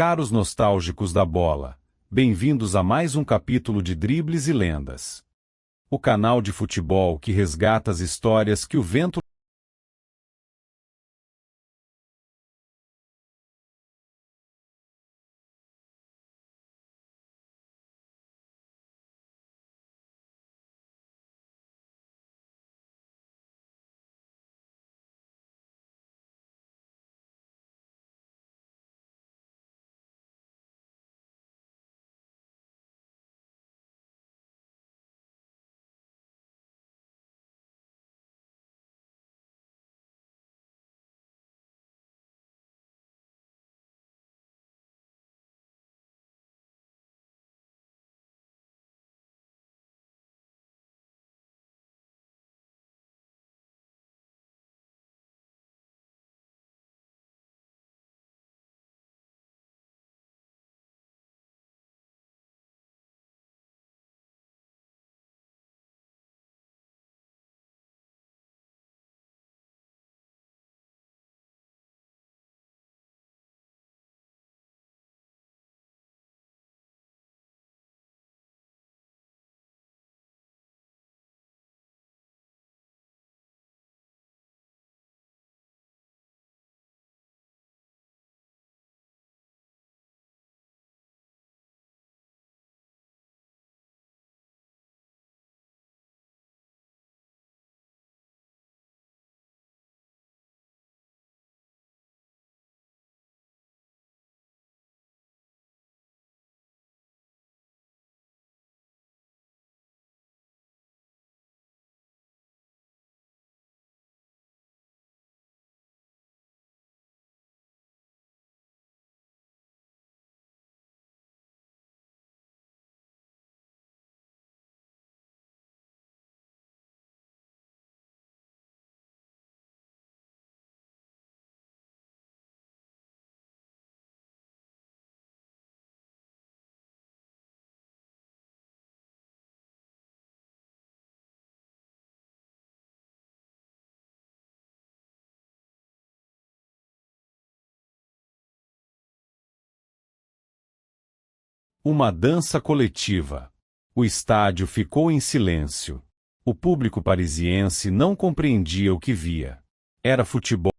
Caros nostálgicos da bola, bem-vindos a mais um capítulo de Dribles e Lendas. O canal de futebol que resgata as histórias que o vento Uma dança coletiva. O estádio ficou em silêncio. O público parisiense não compreendia o que via. Era futebol.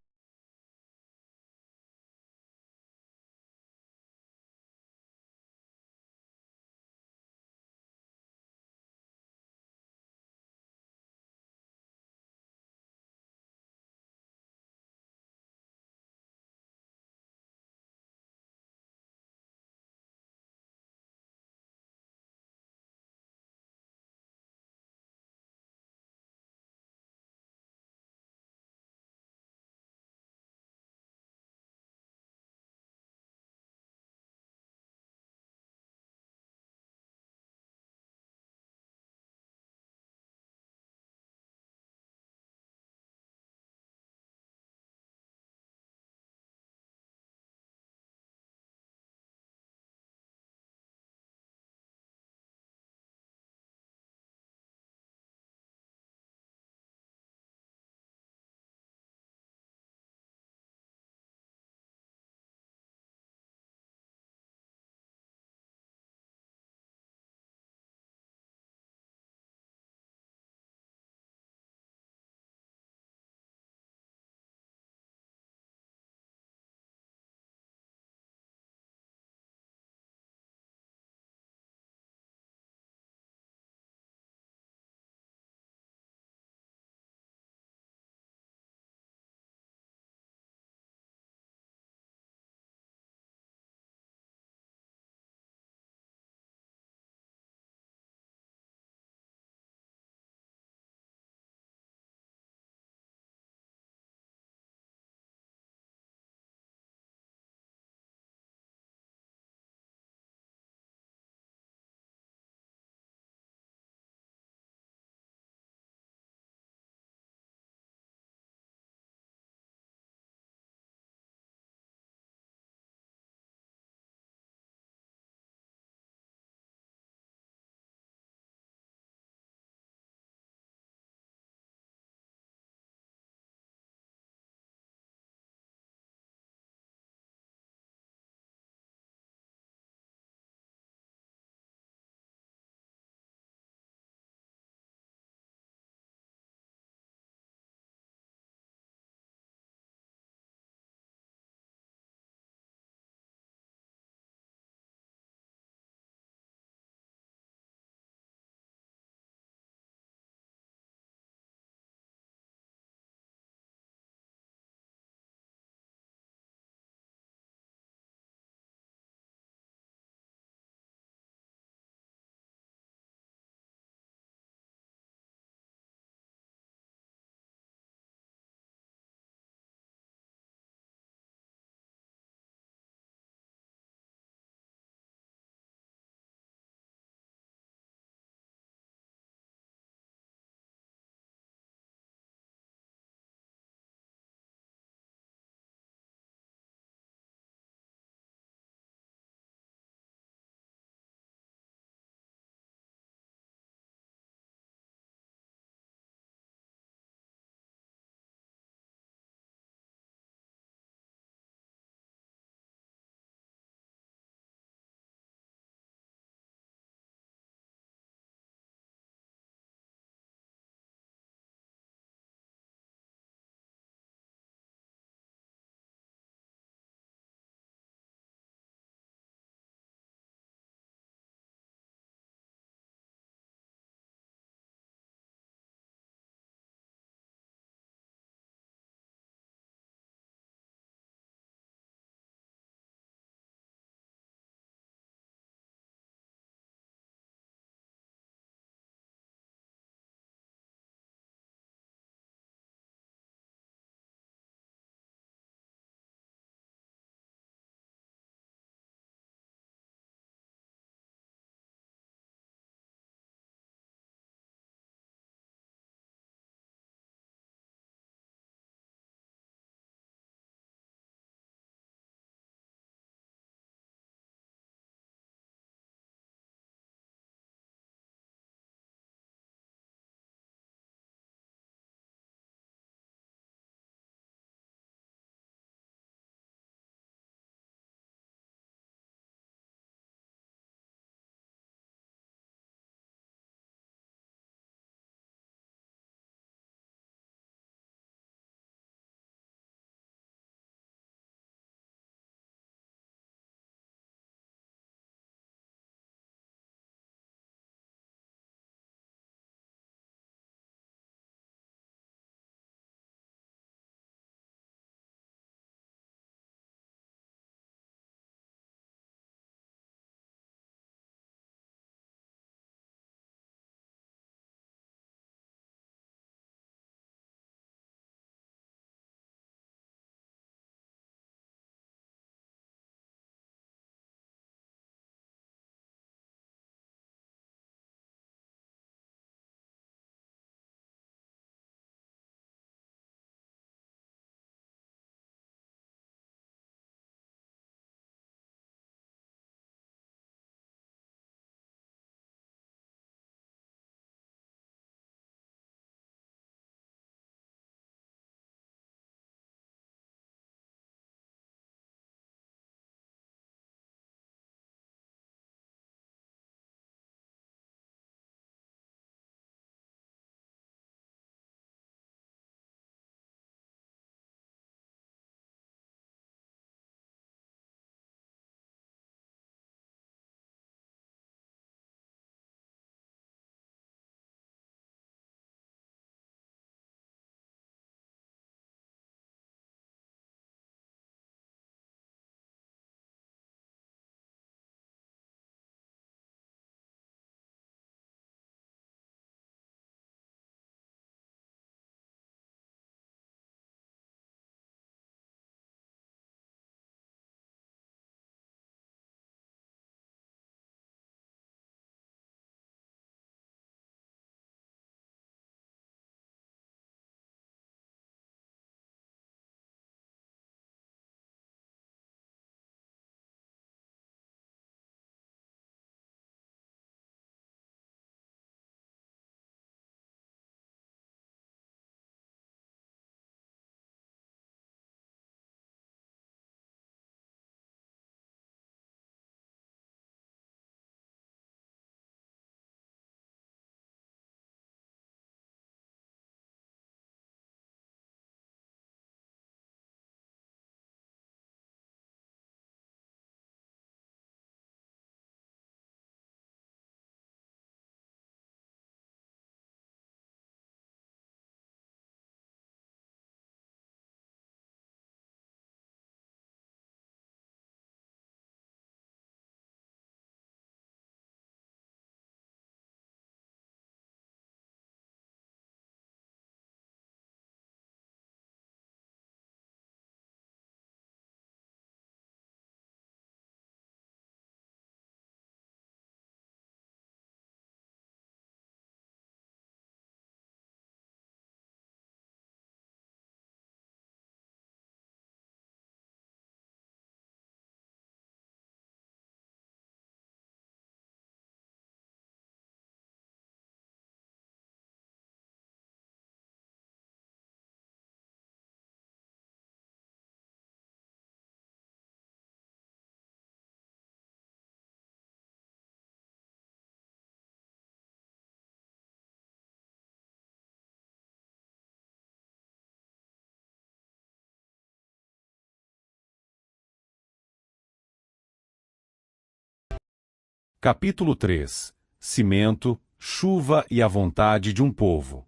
Capítulo 3. Cimento, chuva e a vontade de um povo.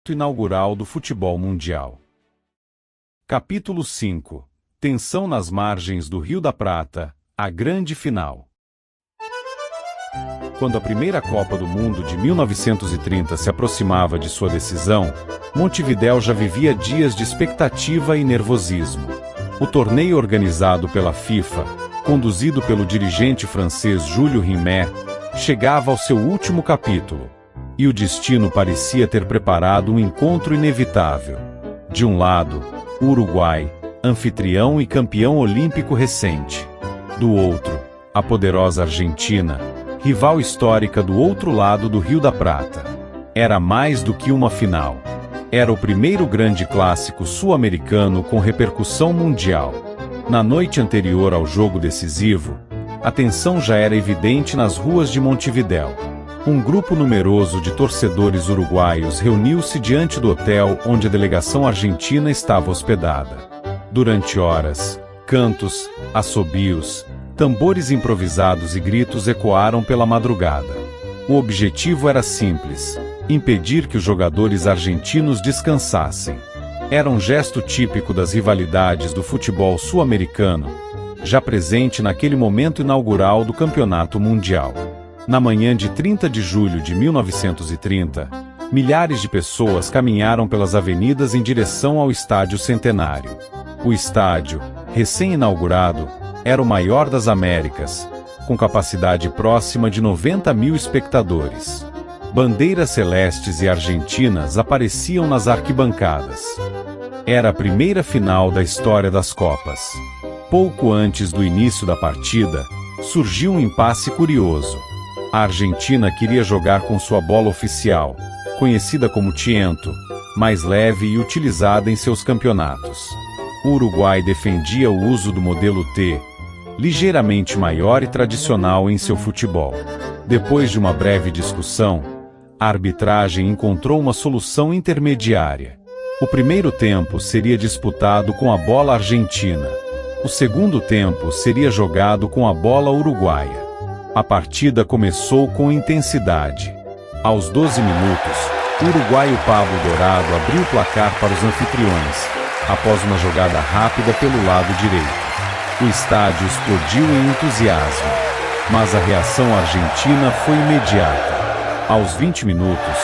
Inaugural do futebol mundial. Capítulo 5. Tensão nas margens do Rio da Prata, a grande final. Quando a primeira Copa do Mundo de 1930 se aproximava de sua decisão, Montevidéu já vivia dias de expectativa e nervosismo. O torneio organizado pela FIFA, conduzido pelo dirigente francês Júlio Rimet, chegava ao seu último capítulo. E o destino parecia ter preparado um encontro inevitável. De um lado, o Uruguai, anfitrião e campeão olímpico recente. Do outro, a poderosa Argentina, rival histórica do outro lado do Rio da Prata. Era mais do que uma final. Era o primeiro grande clássico sul-americano com repercussão mundial. Na noite anterior ao jogo decisivo, a tensão já era evidente nas ruas de Montevidéu. Um grupo numeroso de torcedores uruguaios reuniu-se diante do hotel onde a delegação argentina estava hospedada. Durante horas, cantos, assobios, tambores improvisados e gritos ecoaram pela madrugada. O objetivo era simples: impedir que os jogadores argentinos descansassem. Era um gesto típico das rivalidades do futebol sul-americano, já presente naquele momento inaugural do Campeonato Mundial. Na manhã de 30 de julho de 1930, milhares de pessoas caminharam pelas avenidas em direção ao Estádio Centenário. O estádio, recém-inaugurado, era o maior das Américas, com capacidade próxima de 90.000 espectadores. Bandeiras celestes e argentinas apareciam nas arquibancadas. Era a primeira final da história das Copas. Pouco antes do início da partida, surgiu um impasse curioso. A Argentina queria jogar com sua bola oficial, conhecida como Tiento, mais leve e utilizada em seus campeonatos. O Uruguai defendia o uso do modelo T, ligeiramente maior e tradicional em seu futebol. Depois de uma breve discussão, a arbitragem encontrou uma solução intermediária. O primeiro tempo seria disputado com a bola argentina. O segundo tempo seria jogado com a bola uruguaia. A partida começou com intensidade. Aos 12 minutos, o uruguaio Pablo Dorado abriu o placar para os anfitriões, após uma jogada rápida pelo lado direito. O estádio explodiu em entusiasmo, mas a reação argentina foi imediata. Aos 20 minutos,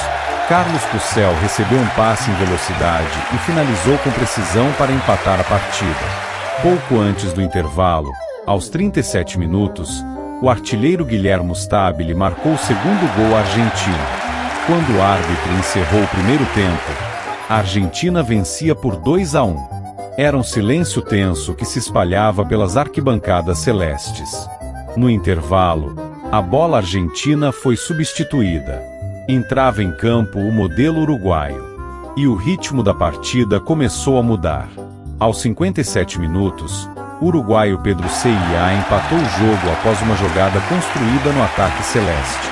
Carlos Pucel recebeu um passe em velocidade e finalizou com precisão para empatar a partida. Pouco antes do intervalo, aos 37 minutos, o artilheiro Guilherme Stabile marcou o segundo gol argentino. Quando o árbitro encerrou o primeiro tempo, a Argentina vencia por 2-1. Era um silêncio tenso que se espalhava pelas arquibancadas celestes. No intervalo, a bola argentina foi substituída. Entrava em campo o modelo uruguaio. E o ritmo da partida começou a mudar. Aos 57 minutos, o uruguaio Pedro Cia empatou o jogo após uma jogada construída no ataque celeste.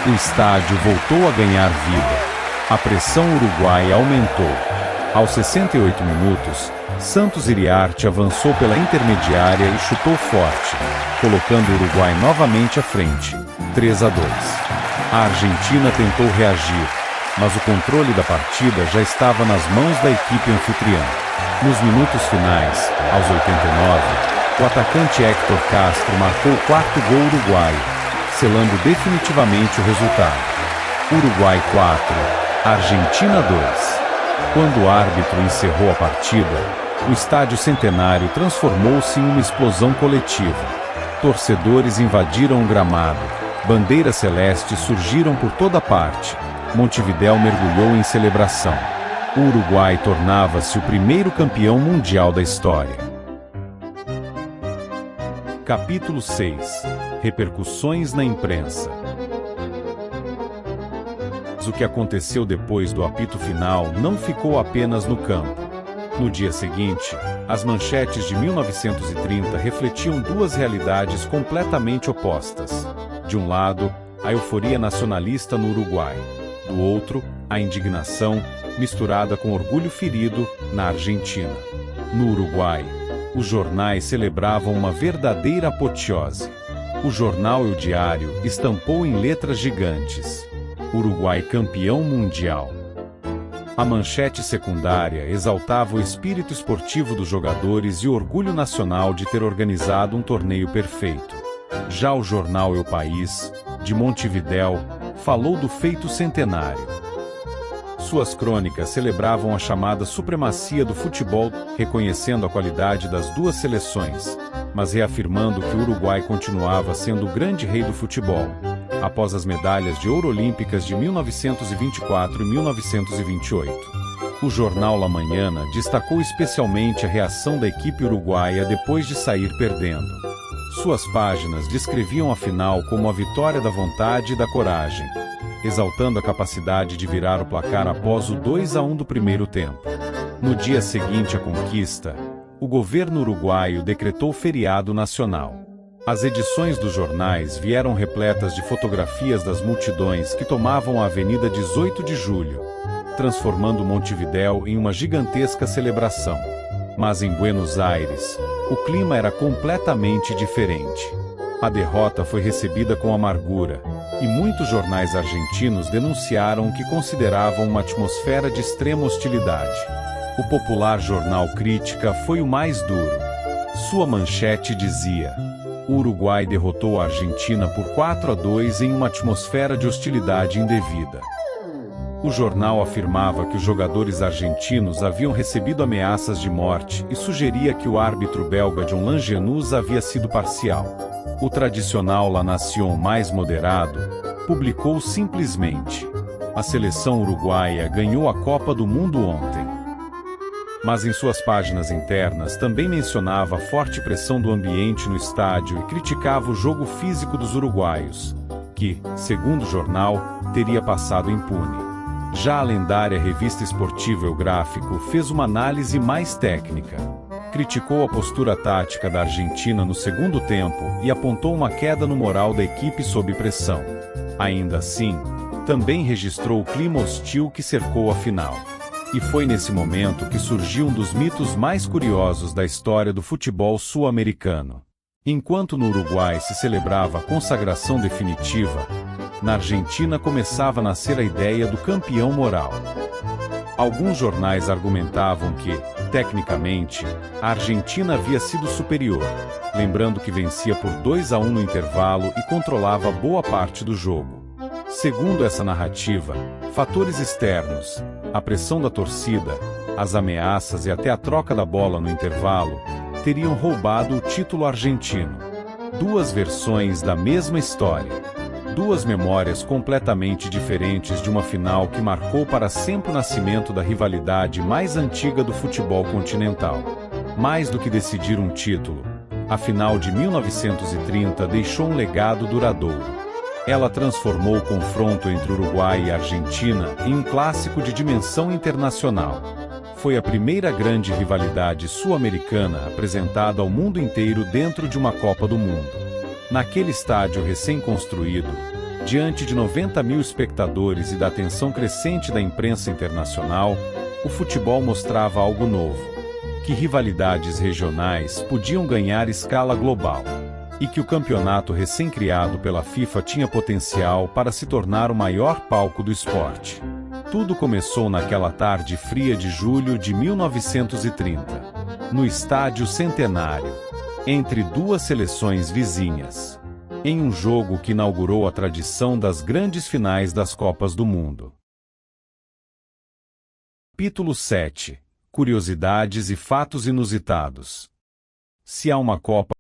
O estádio voltou a ganhar vida. A pressão uruguaia aumentou. Aos 68 minutos, Santos Iriarte avançou pela intermediária e chutou forte, colocando o Uruguai novamente à frente, 3-2. A Argentina tentou reagir, mas o controle da partida já estava nas mãos da equipe anfitriã. Nos minutos finais, aos 89, o atacante Héctor Castro marcou o quarto gol uruguaio, selando definitivamente o resultado. Uruguai 4, Argentina 2. Quando o árbitro encerrou a partida, o Estádio Centenário transformou-se em uma explosão coletiva. Torcedores invadiram o gramado, bandeiras celestes surgiram por toda parte, Montevidéu mergulhou em celebração. O Uruguai tornava-se o primeiro campeão mundial da história. Capítulo 6. Repercussões na imprensa. O que aconteceu depois do apito final não ficou apenas no campo. No dia seguinte, as manchetes de 1930 refletiam duas realidades completamente opostas. De um lado, a euforia nacionalista no Uruguai. Do outro, a indignação, misturada com orgulho ferido, na Argentina. No Uruguai, os jornais celebravam uma verdadeira apoteose. O jornal El Diário estampou em letras gigantes: Uruguai campeão mundial. A manchete secundária exaltava o espírito esportivo dos jogadores e o orgulho nacional de ter organizado um torneio perfeito. Já o jornal El País, de Montevidéu, falou do feito centenário. Suas crônicas celebravam a chamada supremacia do futebol, reconhecendo a qualidade das duas seleções, mas reafirmando que o Uruguai continuava sendo o grande rei do futebol, após as medalhas de ouro olímpicas de 1924 e 1928. O jornal La Mañana destacou especialmente a reação da equipe uruguaia depois de sair perdendo. Suas páginas descreviam a final como a vitória da vontade e da coragem, exaltando a capacidade de virar o placar após o 2-1 do primeiro tempo. No dia seguinte à conquista, o governo uruguaio decretou feriado nacional. As edições dos jornais vieram repletas de fotografias das multidões que tomavam a Avenida 18 de Julho, transformando Montevidéu em uma gigantesca celebração. Mas em Buenos Aires, o clima era completamente diferente. A derrota foi recebida com amargura, e muitos jornais argentinos denunciaram o que consideravam uma atmosfera de extrema hostilidade. O popular jornal Crítica foi o mais duro. Sua manchete dizia: o Uruguai derrotou a Argentina por 4-2 em uma atmosfera de hostilidade indevida. O jornal afirmava que os jogadores argentinos haviam recebido ameaças de morte e sugeria que o árbitro belga John Langenus havia sido parcial. O tradicional La Nación mais moderado publicou simplesmente: a seleção uruguaia ganhou a Copa do Mundo ontem. Mas em suas páginas internas também mencionava a forte pressão do ambiente no estádio e criticava o jogo físico dos uruguaios, que, segundo o jornal, teria passado impune. Já a lendária revista esportiva El Gráfico fez uma análise mais técnica. Criticou a postura tática da Argentina no segundo tempo e apontou uma queda no moral da equipe sob pressão. Ainda assim, também registrou o clima hostil que cercou a final. E foi nesse momento que surgiu um dos mitos mais curiosos da história do futebol sul-americano. Enquanto no Uruguai se celebrava a consagração definitiva, na Argentina começava a nascer a ideia do campeão moral. Alguns jornais argumentavam que, tecnicamente, a Argentina havia sido superior, lembrando que vencia por 2-1 no intervalo e controlava boa parte do jogo. Segundo essa narrativa, fatores externos, a pressão da torcida, as ameaças e até a troca da bola no intervalo, teriam roubado o título argentino. Duas versões da mesma história. Duas memórias completamente diferentes de uma final que marcou para sempre o nascimento da rivalidade mais antiga do futebol continental. Mais do que decidir um título, a final de 1930 deixou um legado duradouro. Ela transformou o confronto entre Uruguai e Argentina em um clássico de dimensão internacional. Foi a primeira grande rivalidade sul-americana apresentada ao mundo inteiro dentro de uma Copa do Mundo. Naquele estádio recém-construído, diante de 90 mil espectadores e da atenção crescente da imprensa internacional, o futebol mostrava algo novo: que rivalidades regionais podiam ganhar escala global, e que o campeonato recém-criado pela FIFA tinha potencial para se tornar o maior palco do esporte. Tudo começou naquela tarde fria de julho de 1930, no Estádio Centenário, entre duas seleções vizinhas, em um jogo que inaugurou a tradição das grandes finais das Copas do Mundo. Capítulo 7. Curiosidades e fatos inusitados. Se há uma Copa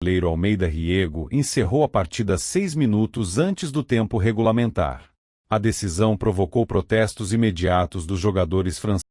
brasileiro Almeida Riego encerrou a partida 6 minutos antes do tempo regulamentar. A decisão provocou protestos imediatos dos jogadores franceses.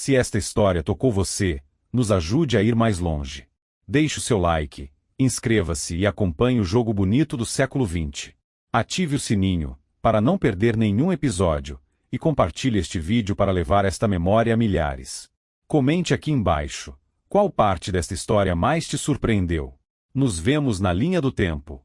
Se esta história tocou você, nos ajude a ir mais longe. Deixe o seu like, inscreva-se e acompanhe o jogo bonito do século XX. Ative o sininho, para não perder nenhum episódio, e compartilhe este vídeo para levar esta memória a milhares. Comente aqui embaixo, qual parte desta história mais te surpreendeu? Nos vemos na linha do tempo.